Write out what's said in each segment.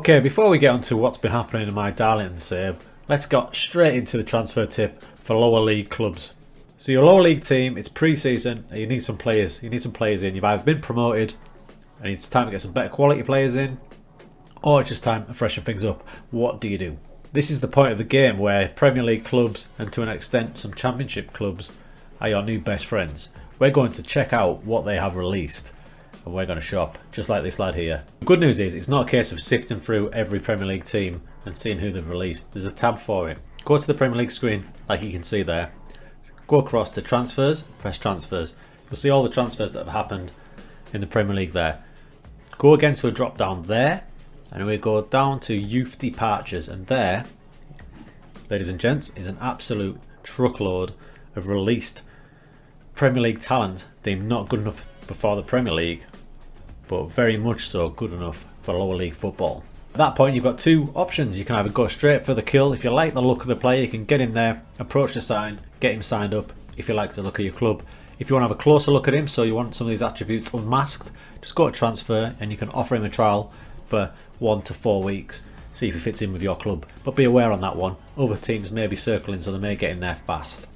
Okay, before we get on to what's been happening in my Darlington save, let's get straight into the transfer tip for lower league clubs. So your lower league team, it's pre-season, and you need some players. You need some players in. You've either been promoted, and it's time to get some better quality players in, or it's just time to freshen things up. What do you do? This is the point of the game where Premier League clubs, and to an extent some Championship clubs, are your new best friends. We're going to check out what they have released, and we're going to shop, just like this lad here. The good news is, it's not a case of sifting through every Premier League team and seeing who they've released. There's a tab for it. Go to the Premier League screen, like you can see there. Go across to transfers, press transfers. You'll see all the transfers that have happened in the Premier League there. Go again to a drop down there, and we go down to youth departures, and there, ladies and gents, is an absolute truckload of released Premier League talent deemed not good enough before the Premier League, but very much so good enough for lower league football. At that point, you've got two options. You can either go straight for the kill. If you like the look of the player, you can get in there, approach the sign, get him signed up if he likes the look of your club. If you want to have a closer look at him, so you want some of these attributes unmasked, just go to transfer and you can offer him a trial for 1 to 4 weeks, see if he fits in with your club. But be aware on that one, other teams may be circling, so they may get in there fast.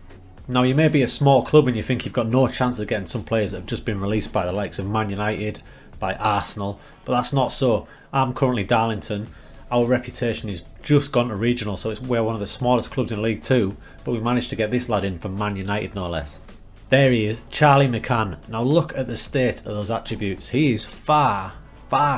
Now, you may be a small club and you think you've got no chance of getting some players that have just been released by the likes of Man United, by Arsenal, but that's not so. I'm currently Darlington. Our reputation is just gone to regional, so we're one of the smallest clubs in League 2, but we managed to get this lad in from Man United, no less. There he is, Charlie McCann. Now look at the state of those attributes. He is far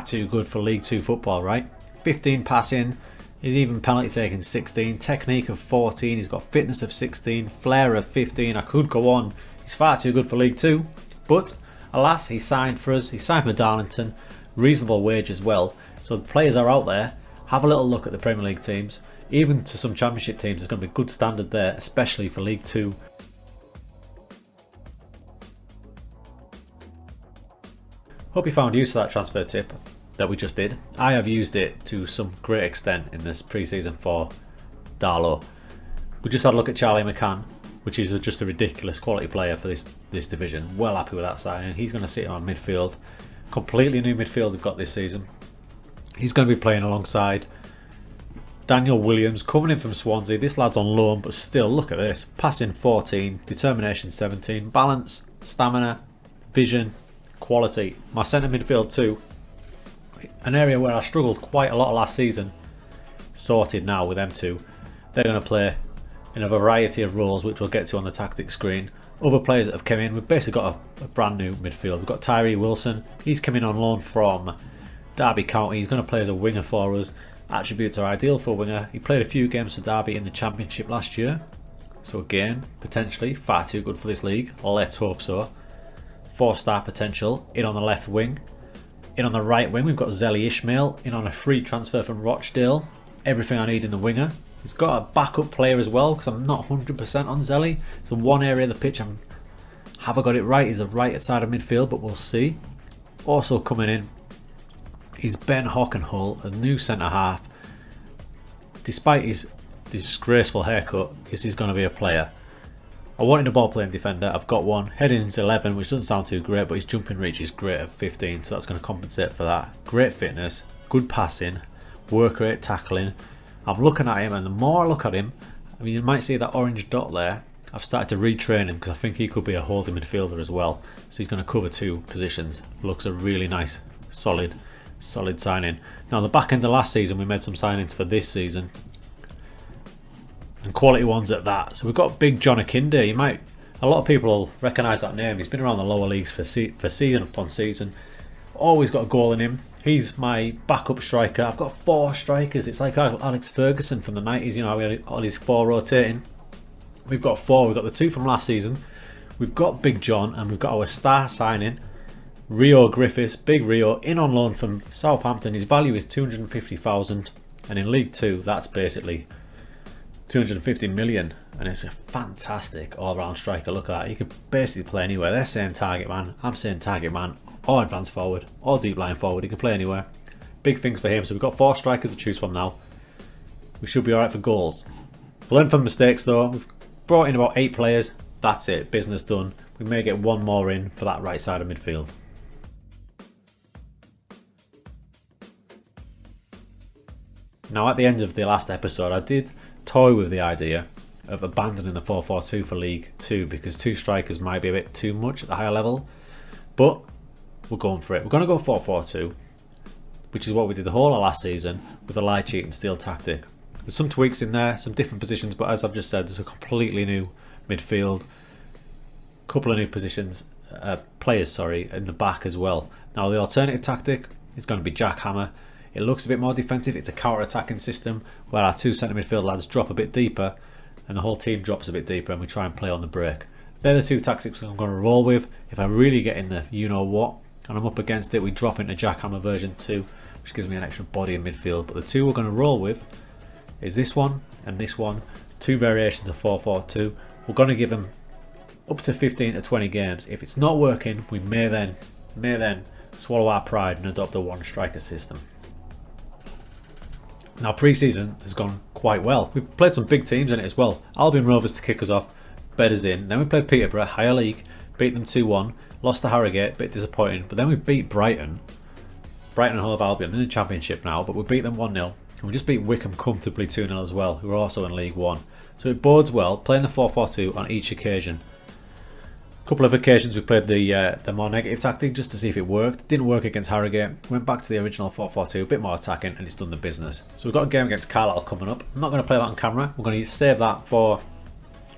too good for League 2 football, right? 15 passing, he's even penalty taking 16, technique of 14, he's got fitness of 16, flair of 15. I could go on. He's far too good for League 2, but alas, he signed for us. He signed for Darlington, reasonable wage as well. So the players are out there. Have a little look at the Premier League teams. Even to some Championship teams, there's going to be good standard there, especially for League 2. Hope you found use of that transfer tip that we just did. I have used it to some great extent in this pre-season for Darlow. We just had a look at Charlie McCann, which is just a ridiculous quality player for this division. Well happy with that signing. He's going to sit on midfield. Completely new midfield we've got this season. He's going to be playing alongside Daniel Williams, coming in from Swansea. This lad's on loan, but still, look at this. Passing 14, determination 17, balance, stamina, vision, quality. My centre midfield too, an area where I struggled quite a lot last season, sorted now with them two. They're going to play in a variety of roles, which we'll get to on the tactics screen. Other players that have come in, we've basically got a brand new midfield. We've got Tyree Wilson. He's coming on loan from Derby County. He's going to play as a winger for us. Attributes are ideal for a winger. He played a few games for Derby in the Championship last year, so again, potentially far too good for this league. Let's hope so. 4-star potential. In on the left wing. In on the right wing, we've got Zelly Ishmael. In on a free transfer from Rochdale. Everything I need in the winger. He's got a backup player as well, because I'm not 100% on Zelly. It's the one area of the pitch have I got it right? He's a right side of midfield, but we'll see. Also coming in is Ben Hockenhull, a new centre half. Despite his disgraceful haircut, he's going to be a player. I wanted a ball playing defender. I've got one. Heading's 11, which doesn't sound too great, but his jumping reach is great at 15, so that's going to compensate for that. Great fitness, good passing, work rate, tackling. I'm looking at him, and the more I look at him, I mean, you might see that orange dot there. I've started to retrain him because I think he could be a holding midfielder as well. So he's going to cover 2 positions. Looks a really nice, solid signing. Now, the back end of last season, we made some signings for this season, and quality ones at that. So we've got Big John Akinde. A lot of people will recognise that name. He's been around the lower leagues for season upon season. Always got a goal in him. He's my backup striker. I've got 4 strikers. It's like Alex Ferguson from the 90s. You know, we had all these 4 rotating. We've got 4. We've got the 2 from last season. We've got Big John, and we've got our star signing, Rio Griffiths. Big Rio, in on loan from Southampton. His value is 250,000, and in League 2, that's basically 250 million, and it's a fantastic all-round striker. Look at that. He could basically play anywhere. They're saying target man. I'm saying target man, or advance forward, or deep line forward. He can play anywhere. Big things for him. So we've got 4 strikers to choose from now. We should be alright for goals. Learn from mistakes though. We've brought in about 8 players. That's it. Business done. We may get 1 more in for that right side of midfield. Now at the end of the last episode I did toy with the idea of abandoning the 4-4-2 for League 2 because 2 strikers might be a bit too much at the higher level, but we're going for it. We're going to go 4-4-2, which is what we did the whole of last season with a lie cheat and steal tactic. There's some tweaks in there, some different positions, but as I've just said, there's a completely new midfield, couple of new positions, players in the back as well. Now the alternative tactic is going to be jackhammer. It looks a bit more defensive. It's a counter-attacking system where our 2 centre midfield lads drop a bit deeper and the whole team drops a bit deeper and we try and play on the break. They're the 2 tactics I'm going to roll with. If I really get in the you-know-what and I'm up against it, we drop into jackhammer version 2, which gives me an extra body in midfield. But the 2 we're going to roll with is this one and this one, 2 variations of 4-4-2. We're going to give them up to 15 to 20 games. If it's not working, we may then swallow our pride and adopt a 1 striker system. Now pre-season has gone quite well. We've played some big teams in it as well. Albion Rovers to kick us off, bed us in. Then we played Peterborough, higher league, beat them 2-1, lost to Harrogate, bit disappointing. But then we beat Brighton and Hove Albion in the Championship now, but we beat them 1-0. And we just beat Wickham comfortably 2-0 as well, who are also in League 1. So it bodes well, playing the 4-4-2 on each occasion. A couple of occasions we played the more negative tactic just to see if it worked. Didn't work against Harrogate. Went back to the original 4-4-2, a bit more attacking, and it's done the business. So we've got a game against Carlisle coming up. I'm not going to play that on camera. We're going to save that for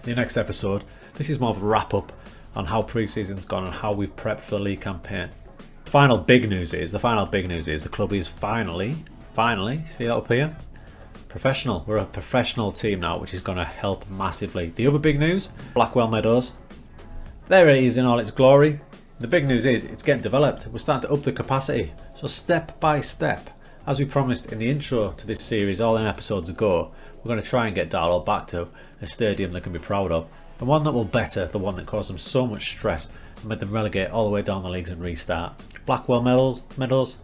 the next episode. This is more of a wrap up on how pre-season's gone and how we've prepped for the league campaign. The final big news is the club is finally, see that up here? Professional. We're a professional team now, which is going to help massively. The other big news, Blackwell Meadows. There it is in all its glory. The big news is it's getting developed. We're starting to up the capacity. So step by step, as we promised in the intro to this series all them episodes ago, we're going to try and get Darlow back to a stadium they can be proud of. And one that will better the one that caused them so much stress and made them relegate all the way down the leagues and restart. Blackwell Meadows.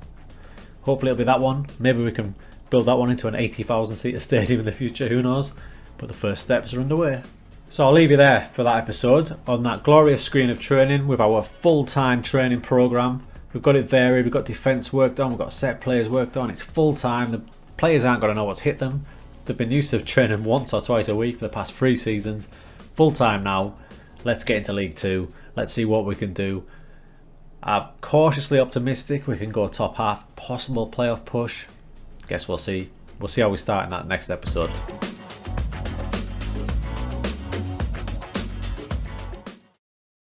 Hopefully it'll be that one. Maybe we can build that one into an 80,000 seater stadium in the future, who knows. But the first steps are underway. So I'll leave you there for that episode on that glorious screen of training with our full-time training programme. We've got it varied, we've got defence worked on, we've got set players worked on, it's full-time. The players aren't going to know what's hit them. They've been used to training once or twice a week for the past 3 seasons. Full-time now, let's get into League 2, let's see what we can do. I'm cautiously optimistic we can go top half, possible playoff push. Guess we'll see. We'll see how we start in that next episode.